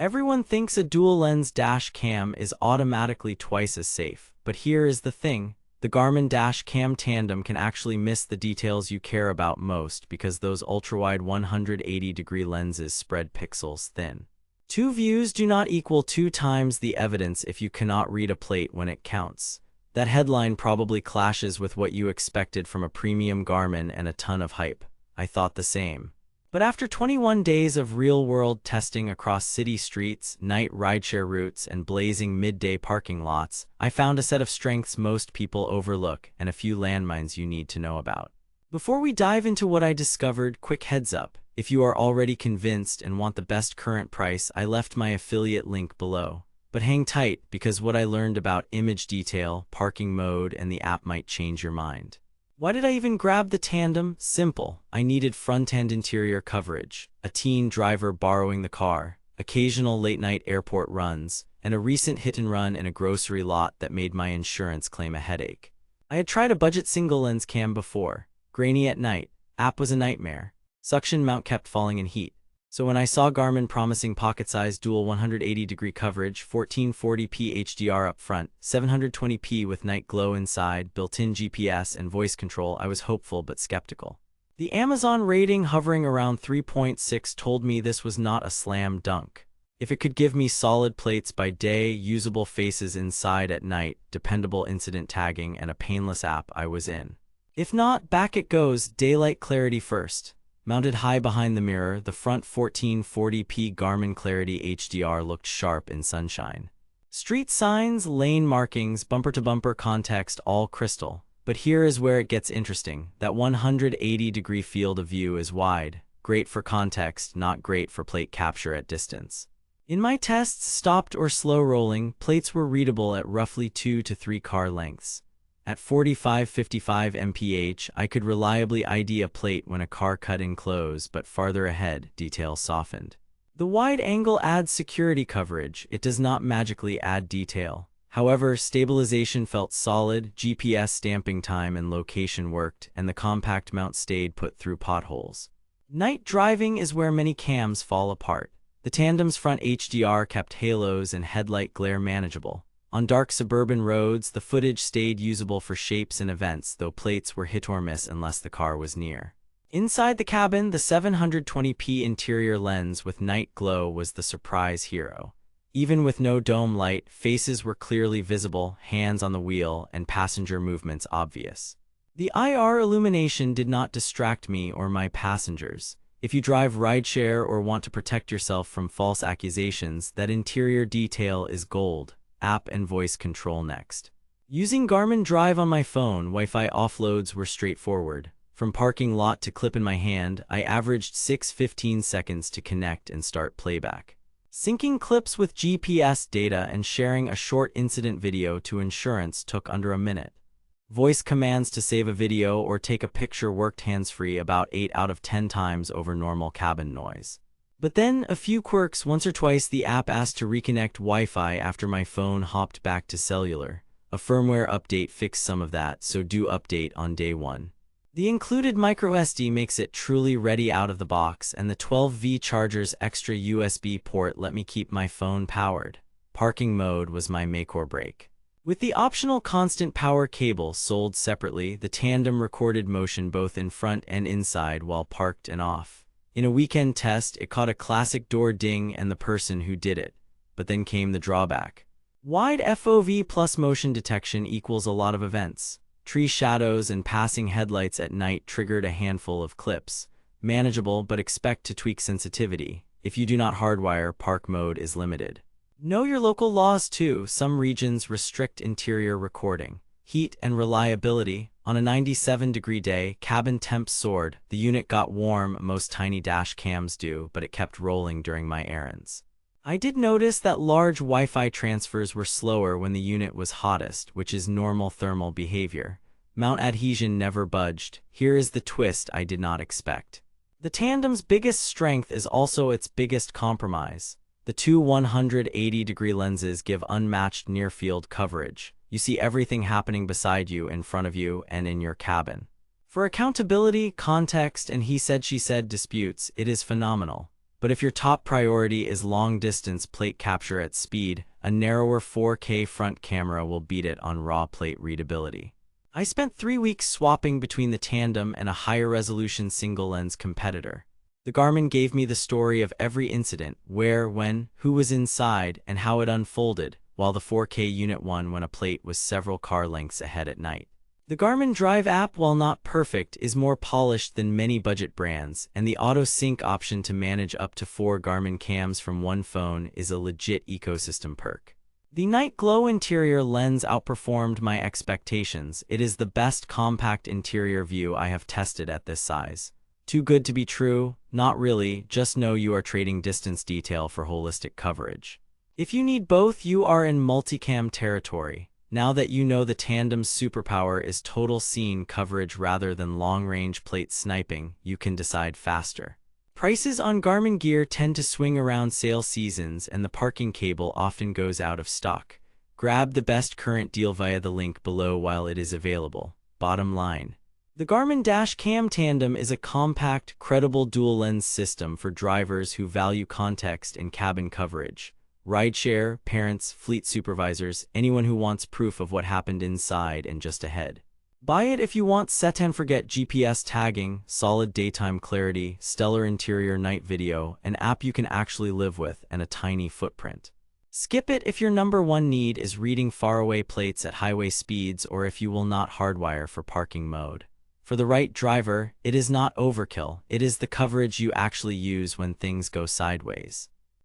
Everyone thinks a dual-lens dash cam is automatically twice as safe, but here is the thing. The Garmin Dash Cam Tandem can actually miss the details you care about most because those ultra-wide 180-degree lenses spread pixels thin. Two views do not equal 2 times the evidence if you cannot read a plate when it counts. That headline probably clashes with what you expected from a premium Garmin and a ton of hype. I thought the same. But after 21 days of real-world testing across city streets, night rideshare routes, and blazing midday parking lots, I found a set of strengths most people overlook and a few landmines you need to know about. Before we dive into what I discovered, quick heads up. If you are already convinced and want the best current price, I left my affiliate link below. But hang tight, because what I learned about image detail, parking mode, and the app might change your mind. Why did I even grab the Tandem? Simple. I needed front-end interior coverage, a teen driver borrowing the car, occasional late-night airport runs, and a recent hit-and-run in a grocery lot that made my insurance claim a headache. I had tried a budget single-lens cam before. Grainy at night. App was a nightmare. Suction mount kept falling in heat. So when I saw Garmin promising pocket-sized dual 180-degree coverage, 1440p HDR up front, 720p with night glow inside, built-in GPS and voice control, I was hopeful but skeptical. The Amazon rating hovering around 3.6 told me this was not a slam dunk. If it could give me solid plates by day, usable faces inside at night, dependable incident tagging, and a painless app, I was in. If not, back it goes, daylight clarity first. Mounted high behind the mirror, the front 1440p Garmin Clarity HDR looked sharp in sunshine. Street signs, lane markings, bumper-to-bumper context, all crystal. But here is where it gets interesting. That 180-degree field of view is wide. Great for context, not great for plate capture at distance. In my tests, stopped or slow rolling, plates were readable at roughly 2 to 3 car lengths. At 45-55 mph, I could reliably ID a plate when a car cut in close, but farther ahead, detail softened. The wide angle adds security coverage. It does not magically add detail. However, stabilization felt solid, GPS stamping time and location worked, and the compact mount stayed put through potholes. Night driving is where many cams fall apart. The Tandem's front HDR kept halos and headlight glare manageable. On dark suburban roads, the footage stayed usable for shapes and events, though plates were hit or miss unless the car was near. Inside the cabin, the 720p interior lens with night glow was the surprise hero. Even with no dome light, faces were clearly visible, hands on the wheel, and passenger movements obvious. The IR illumination did not distract me or my passengers. If you drive rideshare or want to protect yourself from false accusations, that interior detail is gold. App and voice control next. Using Garmin Drive on my phone, Wi-Fi offloads were straightforward. From parking lot to clip in my hand, I averaged 6-15 seconds to connect and start playback. Syncing clips with GPS data and sharing a short incident video to insurance took under a minute. Voice commands to save a video or take a picture worked hands-free about 8 out of 10 times over normal cabin noise. But then, a few quirks. Once or twice the app asked to reconnect Wi-Fi after my phone hopped back to cellular. A firmware update fixed some of that, so do update on day 1. The included microSD makes it truly ready out of the box, and the 12V charger's extra USB port let me keep my phone powered. Parking mode was my make or break. With the optional constant power cable sold separately, the Tandem recorded motion both in front and inside while parked and off. In a weekend test, it caught a classic door ding and the person who did it. But then came the drawback. Wide FOV plus motion detection equals a lot of events. Tree shadows and passing headlights at night triggered a handful of clips. Manageable, but expect to tweak sensitivity. If you do not hardwire, park mode is limited. Know your local laws too. Some regions restrict interior recording. Heat and reliability. On a 97-degree day, cabin temps soared. The unit got warm, most tiny dash cams do, but it kept rolling during my errands. I did notice that large Wi-Fi transfers were slower when the unit was hottest, which is normal thermal behavior. Mount adhesion never budged. Here is the twist I did not expect. The Tandem's biggest strength is also its biggest compromise. The two 180-degree lenses give unmatched near-field coverage. You see everything happening beside you, in front of you, and in your cabin. For accountability, context, and he said she said disputes, it is phenomenal. But if your top priority is long-distance plate capture at speed, a narrower 4K front camera will beat it on raw plate readability. I spent 3 weeks swapping between the Tandem and a higher-resolution single-lens competitor. The Garmin gave me the story of every incident, where, when, who was inside, and how it unfolded, while the 4K unit won when a plate was several car lengths ahead at night. The Garmin Drive app, while not perfect, is more polished than many budget brands, and the auto-sync option to manage up to 4 Garmin cams from one phone is a legit ecosystem perk. The night glow interior lens outperformed my expectations. It is the best compact interior view I have tested at this size. Too good to be true? Not really, just know you are trading distance detail for holistic coverage. If you need both, you are in multicam territory. Now that you know the Tandem's superpower is total scene coverage rather than long-range plate sniping, you can decide faster. Prices on Garmin gear tend to swing around sale seasons, and the parking cable often goes out of stock. Grab the best current deal via the link below while it is available. Bottom line: the Garmin Dash Cam Tandem is a compact, credible dual-lens system for drivers who value context and cabin coverage. Rideshare, parents, fleet supervisors, anyone who wants proof of what happened inside and just ahead. Buy it if you want set and forget GPS tagging, solid daytime clarity, stellar interior night video, an app you can actually live with, and a tiny footprint. Skip it if your number one need is reading faraway plates at highway speeds, or if you will not hardwire for parking mode. For the right driver, it is not overkill, it is the coverage you actually use when things go sideways.